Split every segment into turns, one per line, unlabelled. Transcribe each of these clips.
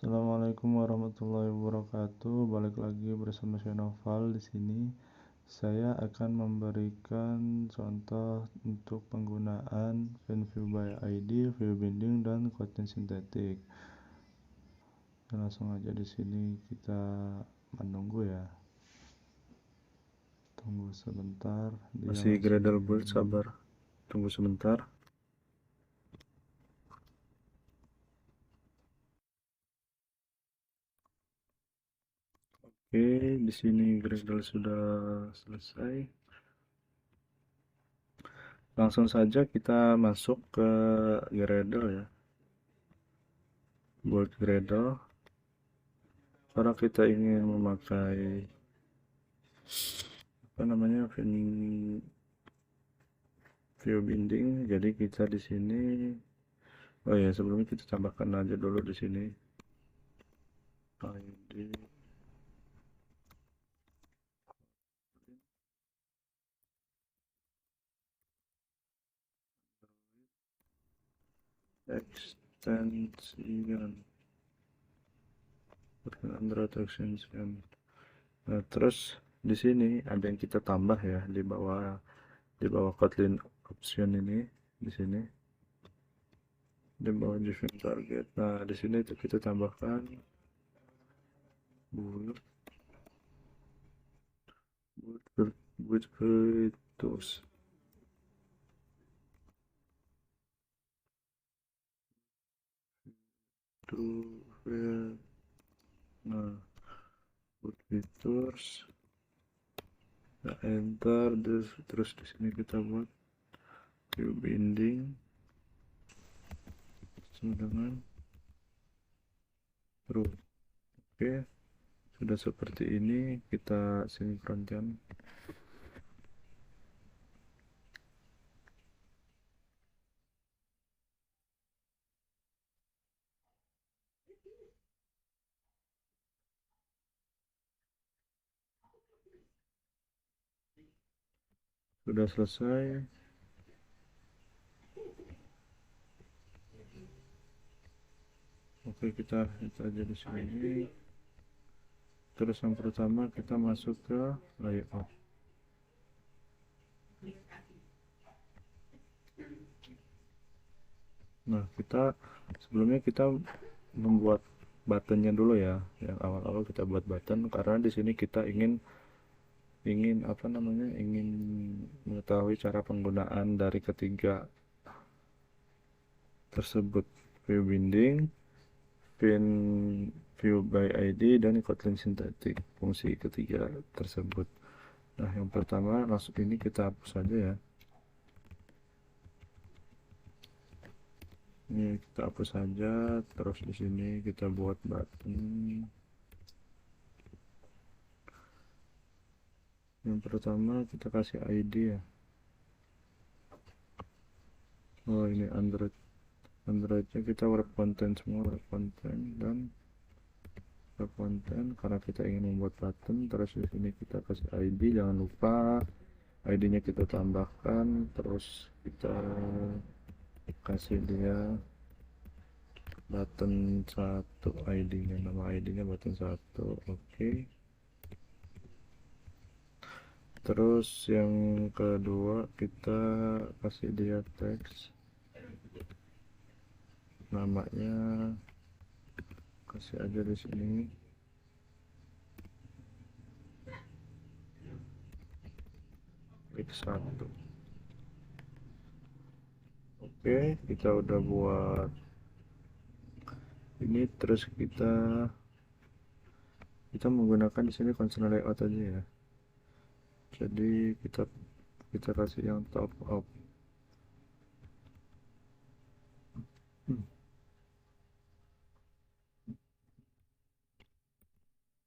Assalamualaikum warahmatullahi wabarakatuh. Balik lagi bersama saya Noval di sini. Saya akan memberikan contoh untuk penggunaan FinView by ID, view binding, dan content sintetik. Langsung aja di sini kita menunggu ya. Tunggu sebentar.
Masih Gradle Board, sabar. Tunggu sebentar. Oke, di sini Gradle sudah selesai. Langsung saja kita masuk ke Gradle ya. Board Gradle. Karena kita ingin memakai view binding, jadi kita di sini. Oh ya, sebelumnya kita tambahkan aja dulu di sini ID extension Android extension. Nah, terus di sini ada yang kita tambah ya di bawah Kotlin option ini, di sini di bawah Driven Target. Nah, di sini itu kita tambahkan build build virtuos. Nah, build features, nah, enter, terus di sini kita buat view binding sama dengan true. Oke, sudah seperti ini, kita sinkronkan. Sudah selesai. Oke, kita aja di sini. Terus yang pertama kita masuk ke layout. Nah, sebelumnya kita membuat buttonnya dulu ya. Yang awal-awal kita buat button karena di sini kita ingin ingin mengetahui cara penggunaan dari ketiga tersebut: view binding, pin view by ID, dan Kotlin synthetic, fungsi ketiga tersebut. Nah, yang pertama langsung ini kita hapus saja ya. Ini kita hapus saja, terus di sini kita buat button. Yang pertama kita kasih ID ya. Oh, ini Androidnya kita web content semua, web content dan web content karena kita ingin membuat button. Terus di sini kita kasih ID, jangan lupa ID-nya kita tambahkan, terus kita kasih dia button 1, ID-nya, nama ID-nya button 1. Oke. Terus yang kedua kita kasih dia teks, namanya kasih aja di sini X1. Oke, kita udah buat ini. Terus kita menggunakan di sini konsol layout aja ya. Jadi kita kasih yang top up.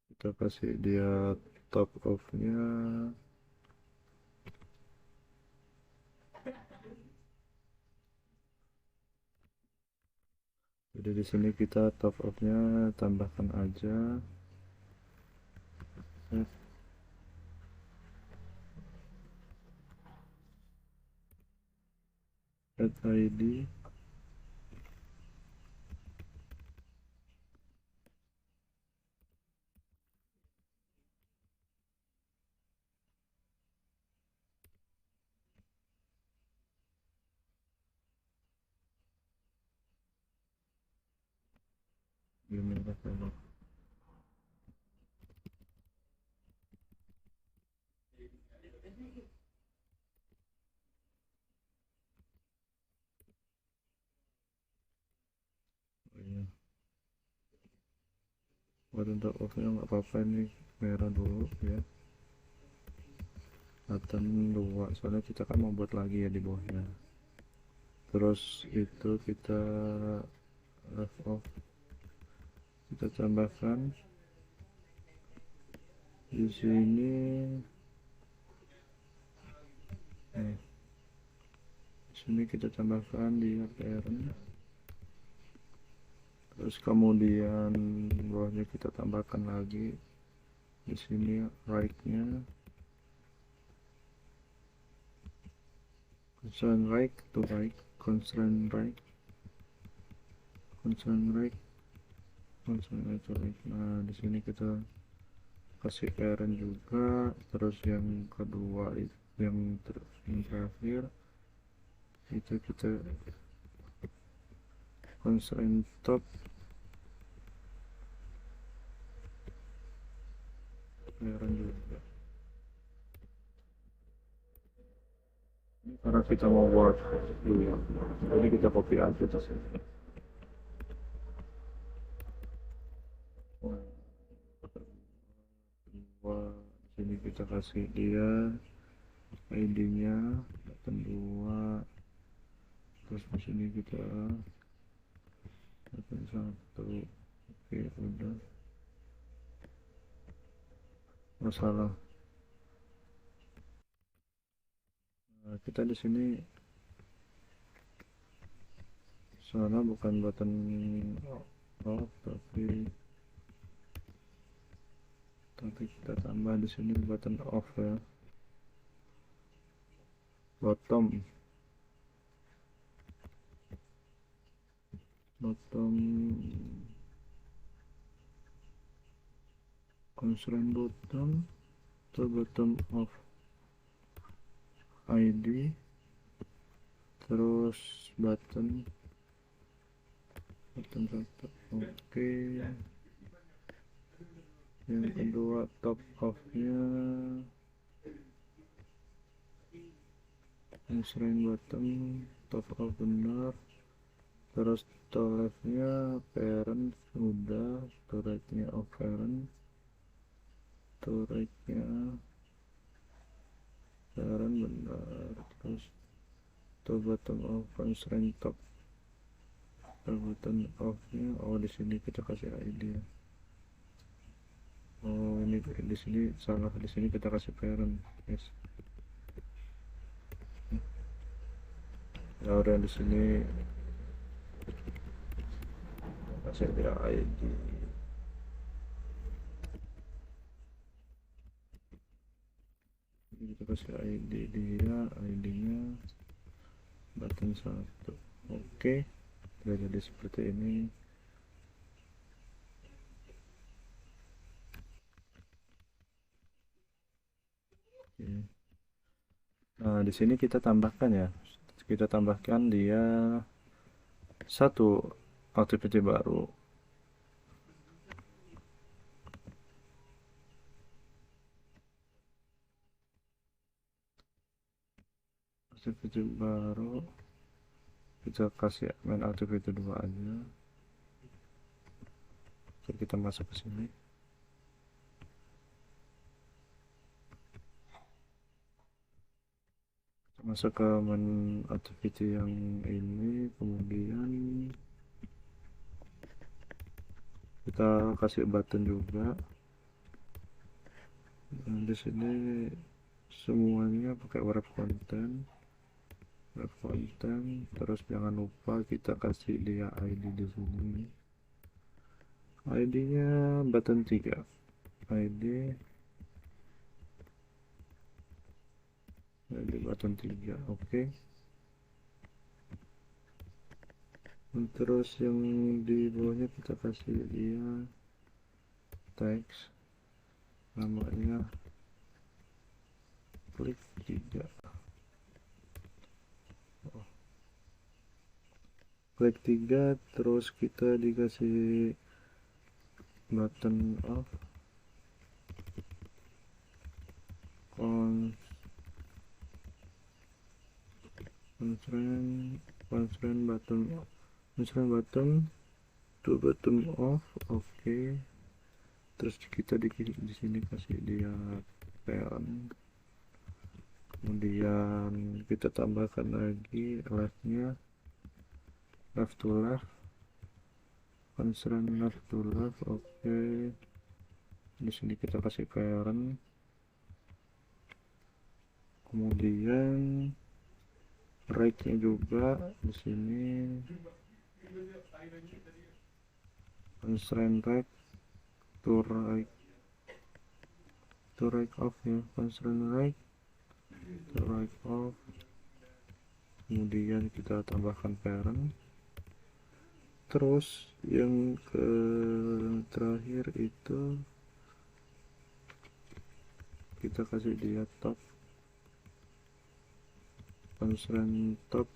Kita kasih dia top off-nya. Jadi di sini kita top off-nya tambahkan aja add ID. merah kalau oh iya, buat untuk off-nya nggak apa-apa, ini merah dulu ya, button 2 soalnya kita kan mau buat lagi ya di bawahnya. Terus itu kita left off, kita tambahkan di sini nih, di sini kita tambahkan di parent. Terus kemudian bawahnya kita tambahkan lagi di sini right-nya, constraint right to right, constraint right, constraint right, constraint right to right. Nah di sini kita kasih parent juga. Terus yang kedua yang terakhir itu kita constraint top parent juga. Karena kita mau buat dulu, jadi kita copy aja di sini. Sini kita kasih dia ID-nya button 2. Terus di sini kita button 1. Oke, udah. Masalah. Nah, kita di sini soalnya bukan button off, tapi kita tambah di sini button off ya, bottom constraint bottom atau bottom of ID, terus button 1. Oke, yang kedua top off nya constraint bottom top off benar. Terus to left nya parent udah, to right nya of parent, to right nya parent benar. Terus to bottom of constraint top, to bottom off nya di sini kita kasih ID ya. Ini di sini salah, di sini kita kasih parent guys. Ya udah, di sini kasih dia ID. Kita kasih ID dia, ID-nya button 1. Oke, udah jadi seperti ini. Nah, di sini kita tambahkan ya. Kita tambahkan dia satu activity baru. Activity baru kita kasih main activity 2 aja. Oke, kita masuk ke sini. Masuk ke main activity yang ini, kemudian kita kasih button juga. Dan di sini semuanya pakai wrap content, terus jangan lupa kita kasih dia ID di sini. ID-nya button 3. ID button 3. Oke. Terus yang di bawahnya kita kasih dia teks, namanya klik 3. Klik 3, terus kita dikasih button off, constraint button to button off. Oke. Terus kita di sini kasih dia parent, kemudian kita tambahkan lagi leftnya, left to left, constraint left to left. Oke. Di sini kita kasih parent, kemudian right-nya juga di sini constraint right to right off ya, constraint right to right off. Kemudian kita tambahkan parent. Terus yang terakhir itu kita kasih dia top, constraint top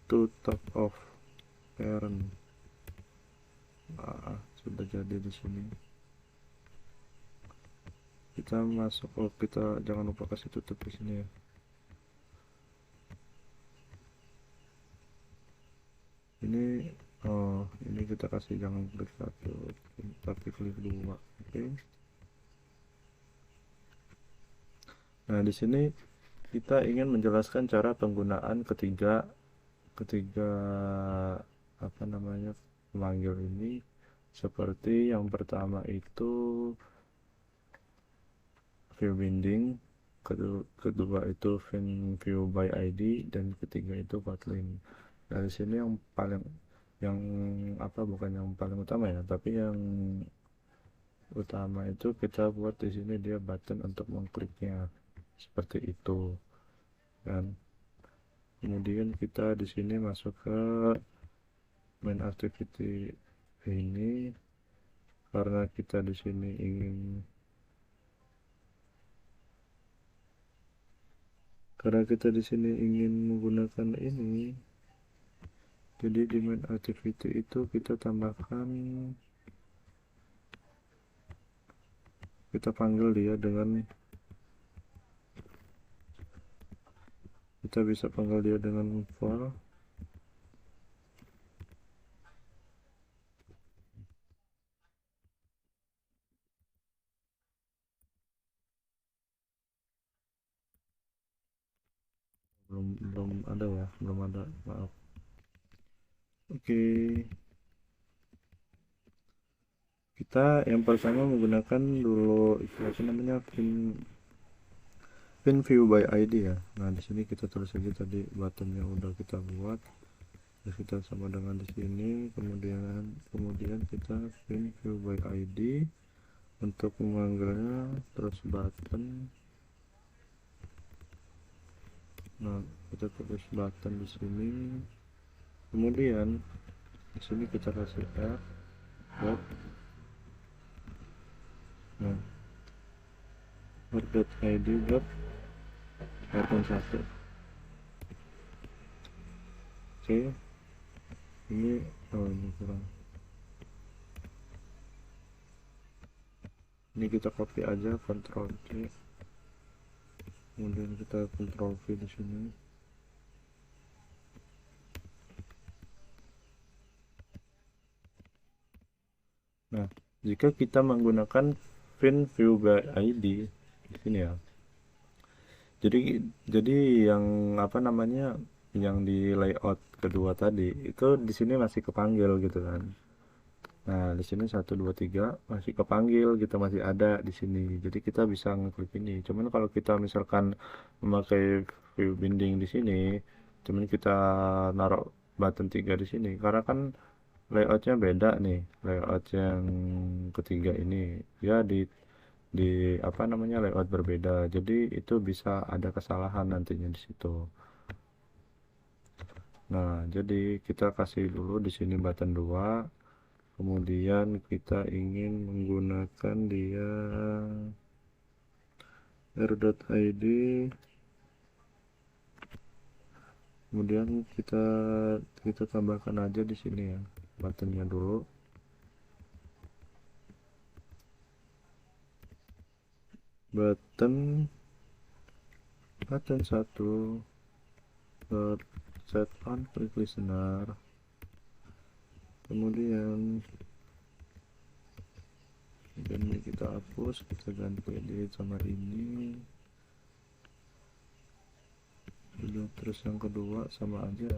to top of parent. Sudah jadi di sini. Kita masuk, kita jangan lupa kasih tutup di sini ya. Ini kita kasih jangan klik satu tapi klik dua. Oke. Nah di sini kita ingin menjelaskan cara penggunaan ketiga apa namanya pemanggil ini. Seperti yang pertama itu view binding, kedua itu view by ID, dan ketiga itu path-link. Dari sini bukan yang paling utama ya, tapi yang utama itu kita buat di sini dia button untuk mengkliknya seperti itu kan. Kemudian kita di sini masuk ke main activity ini karena kita di sini ingin menggunakan ini. Jadi di main activity itu kita tambahkan, kita panggil dia dengan, kita bisa panggil dia dengan for. Belum ada ya, belum ada, maaf. Oke. Kita yang pertama menggunakan dulu itu apa namanya pin view by ID ya. Nah di sini kita tulis aja tadi button yang udah kita buat. Terus kita sama dengan di sini, kemudian kita pin view by ID untuk memanggilnya, terus button. Nah kita tulis button di sini, kemudian di sini kita kasih dot. Nah .id dot button 1. Oke. Ini kurang. Ini kita copy aja, Ctrl C, kemudian kita Ctrl V di sini. Nah, jika kita menggunakan pin view by ID di sini ya. Jadi yang apa namanya, yang di layout kedua tadi itu di sini masih kepanggil gitu kan. Nah di sini 1 2 3 masih kepanggil, kita masih ada di sini, jadi kita bisa ngeklik ini. Cuman kalau kita misalkan memakai view binding di sini, cuman kita naruh button 3 di sini, karena kan layoutnya beda nih, layout yang ketiga ini ya di apa namanya layout berbeda, jadi itu bisa ada kesalahan nantinya di situ. Nah jadi kita kasih dulu di sini button 2, kemudian kita ingin menggunakan dia r.id, kemudian kita tambahkan aja di sini ya buttonnya dulu. button 1 set on click listener, kemudian ini kita hapus, kita ganti edit sama ini. Terus yang kedua sama aja,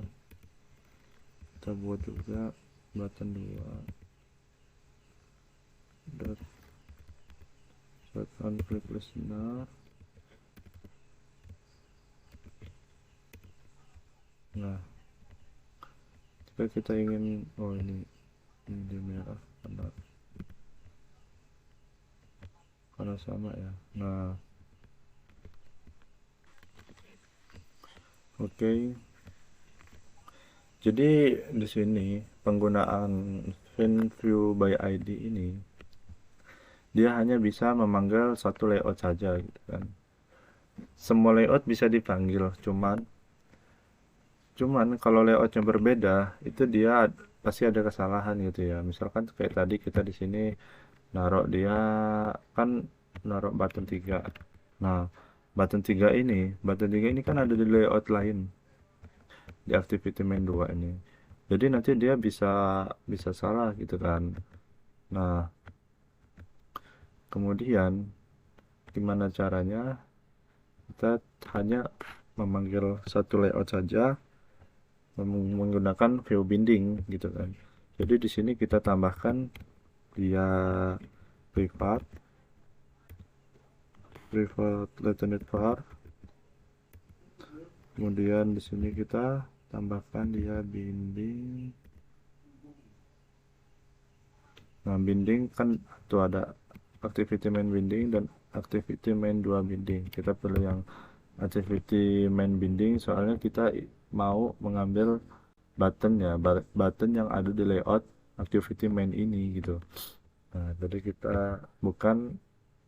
kita buat juga button 2 dot set on click listener. Nah, jika kita ingin, oh ini dia merah karena sama ya. Nah, oke. Jadi di sini penggunaan view by ID ini dia hanya bisa memanggil satu layout saja gitu kan. Semua layout bisa dipanggil, cuman kalau layoutnya berbeda itu dia pasti ada kesalahan gitu ya. Misalkan kayak tadi kita di sini naruh dia kan naruh button 3. Nah, button 3 ini kan ada di layout lain di activity main 2 ini. Jadi nanti dia bisa salah gitu kan. Nah, kemudian gimana caranya? Kita hanya memanggil satu layout saja menggunakan view binding gitu kan. Jadi di sini kita tambahkan dia private letternet var, kemudian di sini kita tambahkan dia binding. Nah, binding kan tuh ada activity main binding dan activity main 2 binding. Kita perlu yang activity main binding soalnya kita mau mengambil button ya, button yang ada di layout activity main ini gitu. Nah, jadi kita bukan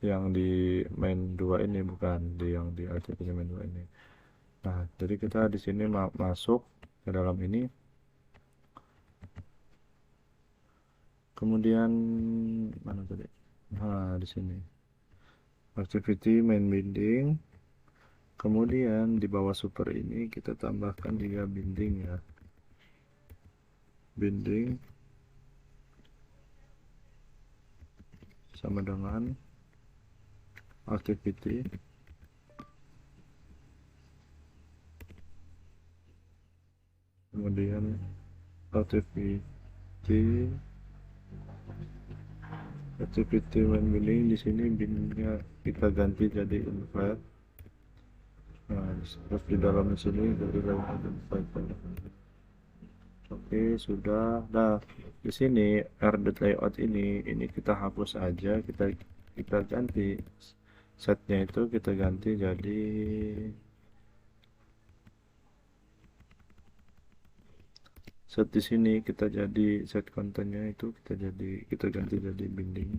yang di main 2 ini, bukan di yang di activity main 2 ini. Nah, jadi kita di sini masuk ke dalam ini. Kemudian mana tadi? Nah, di sini activity main binding. Kemudian di bawah super ini kita tambahkan juga binding ya. Binding sama dengan activity kemudian activity main binding. Di sini bindingnya kita ganti jadi invite. Nah, terus di dalam sini dari invite. Oke, sudah. Nah, di sini layout ini kita hapus aja, kita ganti setnya itu, kita ganti jadi set. Di sini kita jadi set kontennya itu kita ganti jadi binding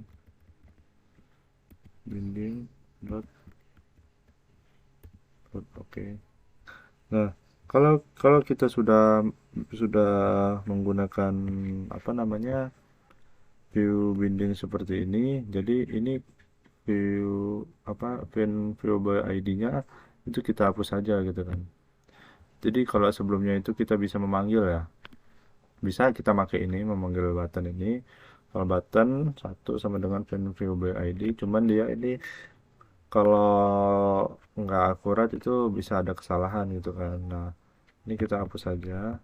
dot oke. Nah, kalau kita sudah menggunakan apa namanya view binding seperti ini, jadi ini view by ID-nya itu kita hapus saja gitu kan. Jadi kalau sebelumnya itu kita bisa memanggil ya, bisa kita pakai ini memanggil button ini. Kalau button satu sama dengan view by ID, cuman dia ini kalau nggak akurat itu bisa ada kesalahan gitu kan. Nah, ini kita hapus saja.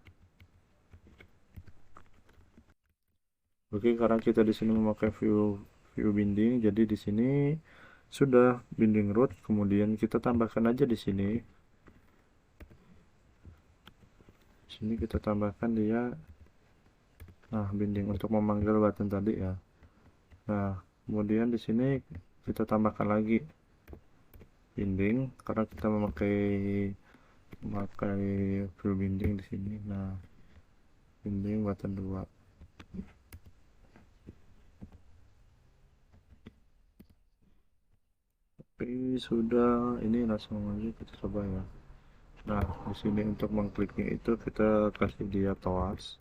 Oke, karena kita di sini memakai view binding, jadi di sini sudah binding root, kemudian kita tambahkan aja di sini. Sini kita tambahkan dia, nah binding untuk memanggil button tadi ya. Nah, kemudian di sini kita tambahkan lagi binding karena kita memakai view binding di sini. Nah, binding button 2. Oke, sudah. Ini langsung aja kita coba ya. Nah, di sini untuk mengkliknya itu kita kasih dia toas.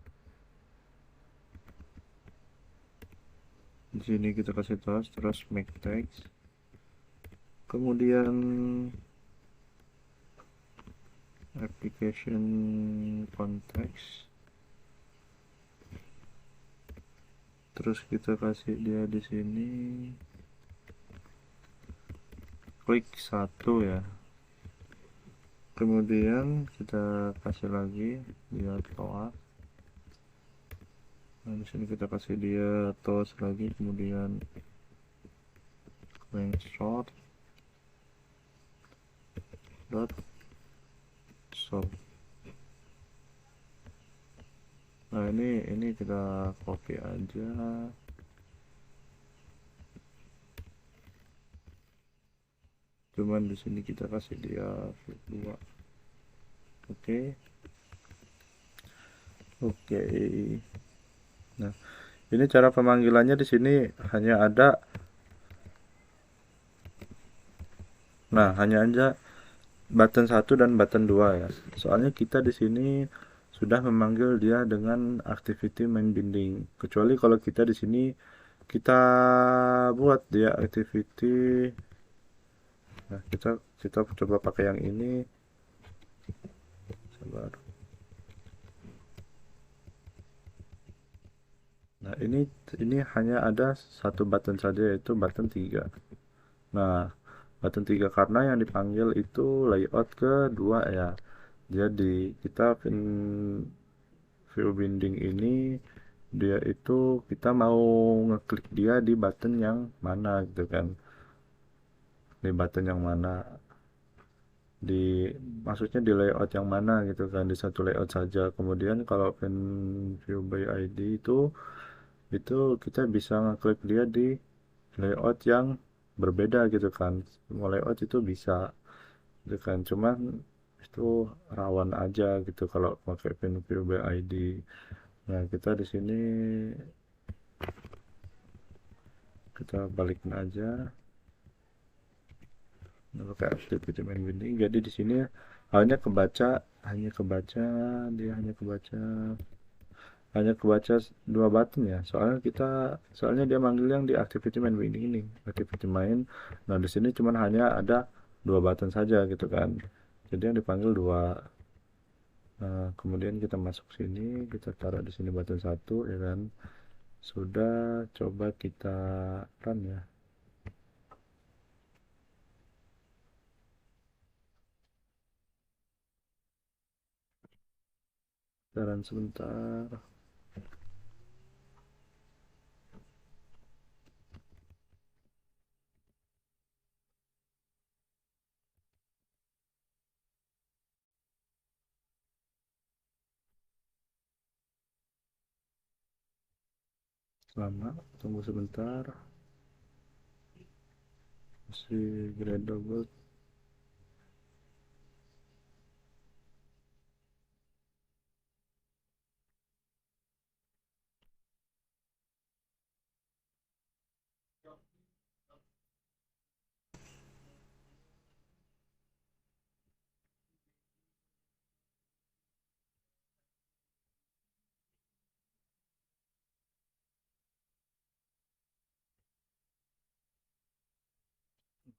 Di sini kita kasih toas, terus make text. kemudian application context, terus kita kasih dia di sini klik satu ya, kemudian kita kasih lagi dia toast. Nah, di sini kita kasih dia toast lagi, kemudian screenshot dot shop. Nah, ini kita copy aja. Cuman di sini kita kasih dia view 2. Oke. Oke. Nah, ini cara pemanggilannya di sini hanya ada. Nah, hanya aja button 1 dan button 2 ya. Soalnya kita di sini sudah memanggil dia dengan activity main binding. Kecuali kalau kita di sini kita buat dia activity. Nah, kita coba pakai yang ini. Sabar. Nah, ini hanya ada satu button saja, yaitu button 3. Nah, button 3 karena yang dipanggil itu layout kedua ya. Jadi kita view binding ini dia itu kita mau ngeklik dia di button yang mana gitu kan. Di button yang mana, di maksudnya di layout yang mana gitu kan, di satu layout saja. Kemudian kalau pen view by ID itu kita bisa ngeklik dia di layout yang berbeda gitu kan. Semua layout itu bisa gitu kan, cuman itu rawan aja gitu kalau pakai pin view by ID. Nah, kita di sini kita balikin aja. Nah, pakai activity main binding, jadi di sini hanya kebaca hanya kebaca dia hanya kebaca dua button ya, soalnya dia manggil yang di activity main binding ini activity main. Nah, di sini cuman hanya ada dua button saja gitu kan, jadi yang dipanggil dua. Nah, kemudian kita masuk sini, kita taruh di sini button satu ya kan. Sudah, coba kita run ya. Kita run sebentar. Lama, tunggu sebentar. Masih double.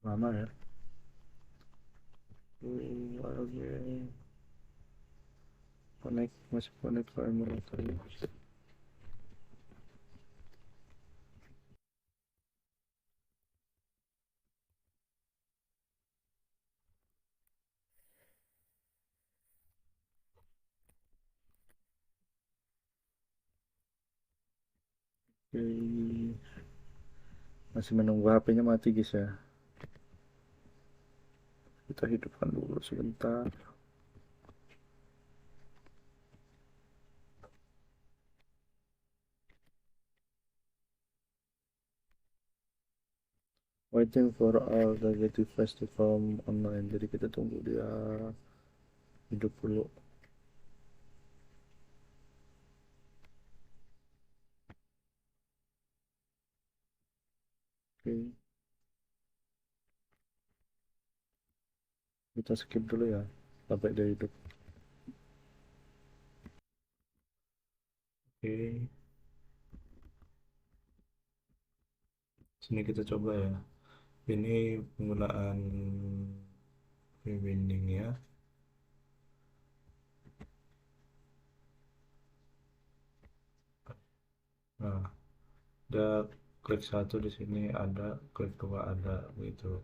Lama ya. Oke. Masih connect ke emulator. Oke. Masih menunggu HP-nya mati guys ya. Kita hidupkan dulu sebentar. Waiting for all the device to come online. Jadi kita tunggu dia hidup dulu. Oke. Kita skip dulu ya sampai dia hidup. Oke. Sini kita coba ya.
Ini penggunaan binding ya. Nah, ada klik satu di sini ada, klik dua ada gitu.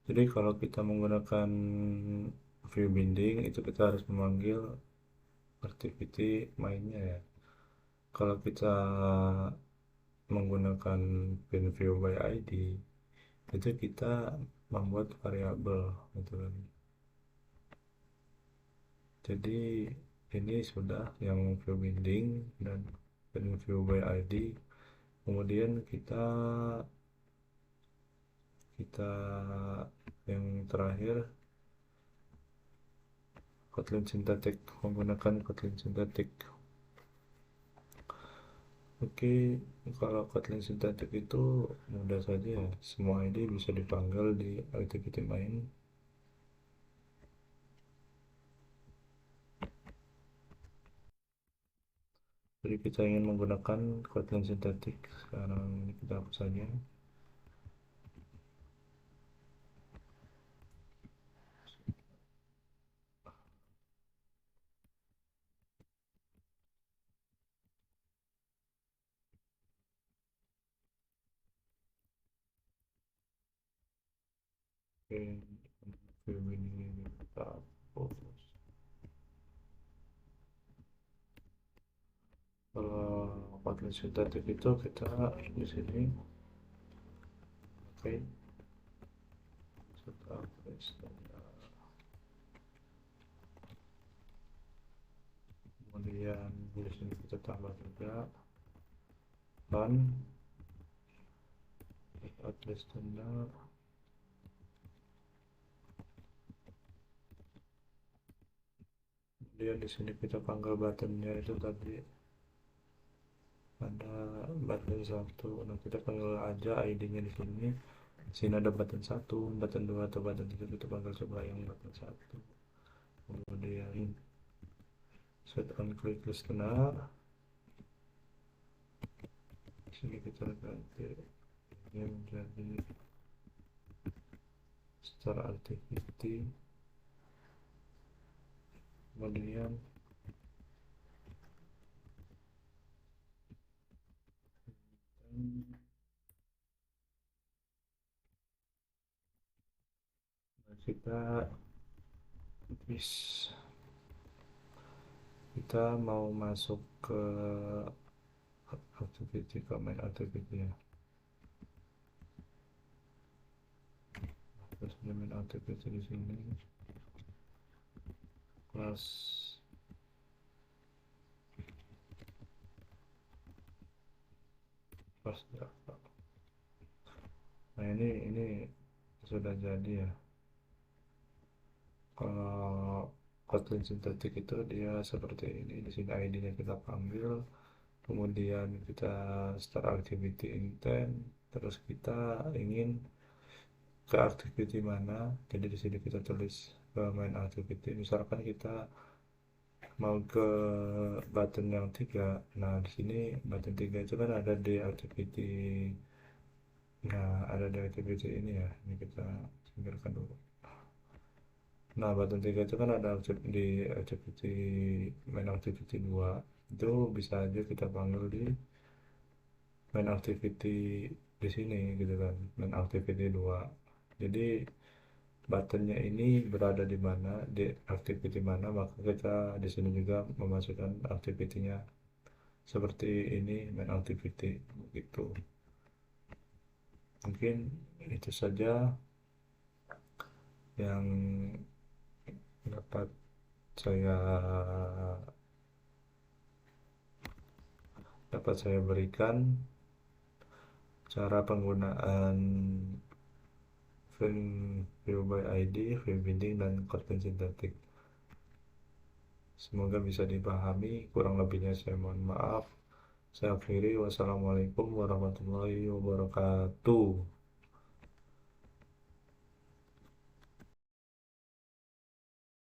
Jadi kalau kita menggunakan view binding itu kita harus memanggil activity mainnya ya. Kalau kita menggunakan pin view by ID itu kita membuat variabel gitu kan. Jadi ini sudah yang view binding dan pin view by ID. Kemudian kita kita yang terakhir Kotlin Synthetic, menggunakan Kotlin Synthetic. Oke, kalau Kotlin Synthetic itu mudah saja ya, semua ID bisa dipanggil di activity main. Jadi kita ingin menggunakan Kotlin Synthetic, sekarang kita hapus saja. Oke, ini kita hapus. Kalau Kotlin Synthetic itu kita di sini, oke, kita hapus. Kemudian di sini kita tambah juga run listener. Kemudian di sini kita panggil buttonnya itu tadi ada button satu. Nah kita panggil aja ID-nya di sini. Di sini ada button satu, button dua atau button tiga, kita panggil coba yang button satu. Kemudian set on click listener. Di sini kita ganti ini menjadi start activity. Kemudian kita kita mau masuk ke activity, ke main activity ya. Terus main activity di sini kelas Java. Nah ini sudah jadi ya. Kalau Kotlin Synthetic itu dia seperti ini. Di sini ID-nya kita panggil, kemudian kita start activity intent, terus kita ingin ke activity mana. Jadi di sini kita tulis ke main activity. Misalkan kita mau ke button yang tiga. Nah di sini button tiga itu kan ada di activity. Nah ada di activity ini ya. Ini kita singkirkan dulu. Nah, button 3 itu kan ada di activity main activity 2. Itu bisa aja kita panggil di main activity di sini gitu kan, main activity 2. Jadi buttonnya ini berada di mana, di activity mana, maka kita di sini juga memasukkan activity-nya seperti ini, main activity gitu. Mungkin itu saja yang dapat saya berikan cara penggunaan view by ID, view binding, dan Kotlin Synthetic. Semoga bisa dipahami, kurang lebihnya saya mohon maaf. Saya akhiri, wassalamualaikum warahmatullahi wabarakatuh.